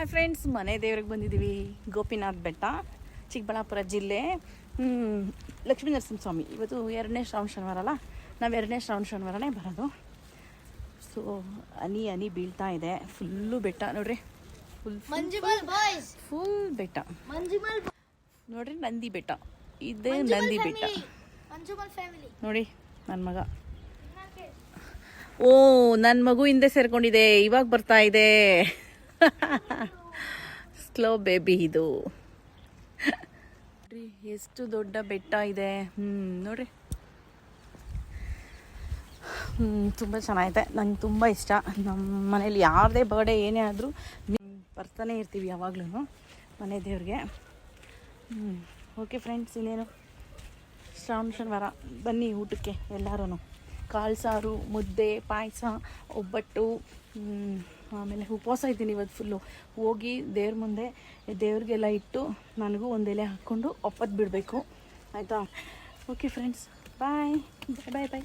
Hi friends, ಮನೆ ದೇವ್ರಿಗೆ ಬಂದಿದ್ದೀವಿ. ಗೋಪಿನಾಥ್ ಬೆಟ್ಟ, ಚಿಕ್ಕಬಳ್ಳಾಪುರ ಜಿಲ್ಲೆ. ಲಕ್ಷ್ಮೀ ನರಸಿಂಹಸ್ವಾಮಿ. ಇವತ್ತು 2ನೇ ಶ್ರಾವಣ ಶನಿವಾರ ಅಲ್ಲ, ನಾವು 2ನೇ ಶ್ರಾವಣ ಶನಿವಾರನೇ ಬರೋದು. ಸೊ ಹನಿ ಬೀಳ್ತಾ ಇದೆ. ಫುಲ್ಲು ಬೆಟ್ಟ ನೋಡ್ರಿ, ಫುಲ್ ಬೆಟ್ಟ ನೋಡ್ರಿ. ನಂದಿ ಬೆಟ್ಟ, ಇದೇ ನಂದಿ ಬೆಟ್ಟ ನೋಡಿ. ನನ್ನ ಮಗ, ಓ ನನ್ನ ಮಗು ಹಿಂದೆ ಸೇರ್ಕೊಂಡಿದೆ, ಇವಾಗ ಬರ್ತಾ ಇದೆ. ಸ್ಲೋ ಬೇಬಿ ಇದು. ನೋಡ್ರಿ ಎಷ್ಟು ದೊಡ್ಡ ಬೆಟ್ಟ ಇದೆ. ನೋಡ್ರಿ, ತುಂಬ ಚೆನ್ನಾಗಿದೆ. ನಂಗೆ ತುಂಬ ಇಷ್ಟ. ನಮ್ಮ ಮನೇಲಿ ಯಾರದೇ ಬರ್ಡೇ ಏನೇ ಆದರೂ ಬರ್ತಾನೆ ಇರ್ತೀವಿ ಯಾವಾಗ್ಲೂ ಮನೆ ದೇವ್ರಿಗೆ. ಓಕೆ ಫ್ರೆಂಡ್ಸ್, ಇನ್ನೇನು ಶ್ರಾವಣ ಶನಿವಾರ ಬನ್ನಿ ಊಟಕ್ಕೆ ಎಲ್ಲರೂ. ಕಾಳು ಸಾರು, ಮುದ್ದೆ, ಪಾಯಸ, ಒಬ್ಬಟ್ಟು. ಆಮೇಲೆ ಉಪವಾಸ ಇದ್ದೀನಿ ಇವತ್ತು ಫುಲ್ಲು. ಹೋಗಿ ದೇವ್ರ ಮುಂದೆ ದೇವ್ರಿಗೆಲ್ಲ ಇಟ್ಟು ನನಗೂ ಒಂದು ಎಲೆ ಹಾಕ್ಕೊಂಡು ಒಪ್ಪತ್ತು ಬಿಡಬೇಕು, ಆಯಿತಾ? ಓಕೆ ಫ್ರೆಂಡ್ಸ್, ಬಾಯ್ ಬಾಯ್ ಬಾಯ್ ಬಾಯ್.